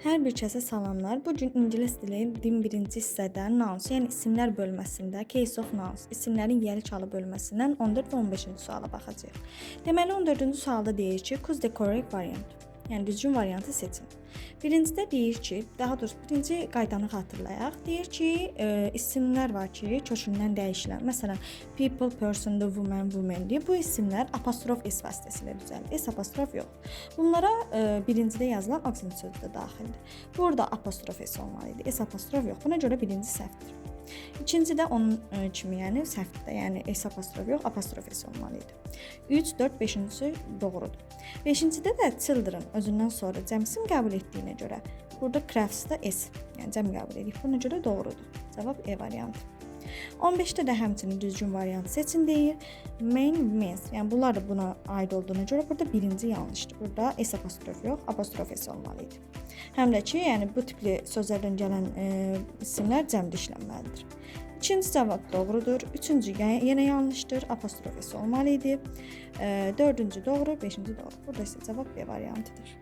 Hər bir kəsə salamlar. Bu gün ingilis dilinin birinci hissədə nouns, yəni isimlər bölməsində case of nouns, isimlərin yeri çalı bölməsindən 14 və 15-ci suala baxacağıq. Deməli 14-cü sualda deyir ki, choose the correct variant. Yəni düzgün variantı seçin. Birincidə deyir ki, daha doğrusu birinci qaydanı xatırlayaq. Deyir ki, isimlər var ki, kökündən dəyişilən. Məsələn, people, person, woman, women deyə bu isimlər apostrof s vasitəsilə düzəlir. S apostrof yox. Bunlara birincidə yazılan akcent sözü də daxildir. Burada apostrof s olmalı idi. S apostrof yox. Buna görə birinci səhvdir. İkincidə onun kimi, yəni səhvdir. Yəni s apostrof yox, apostrof s olmalı idi. 3, 4, 5-ci doğrudur. 5-cidə də children özündən sonra cəmsim qəbul etdiyinə görə burada crafts-da s, yəni cəm qəbul edirik. Buna görə doğrudur. Cavab E variantı. 15-də də həmçinin düzgün variantı seçin deyir. Main, men's, yəni bunlar da buna aid olduğuna görə burada birinci yanlışdır. Burada s apostrof yox, apostrof s olmalı idi. Həm də ki, yəni bu tipli sözlərdən gələn isimlər cəmdə işlənməlidir. İkinci cavab doğrudur. Üçüncü yenə yanlışdır. Apostrof s olmalı idi. Dördüncü doğru, beşinci doğru. Burada isə cavab B variantıdır.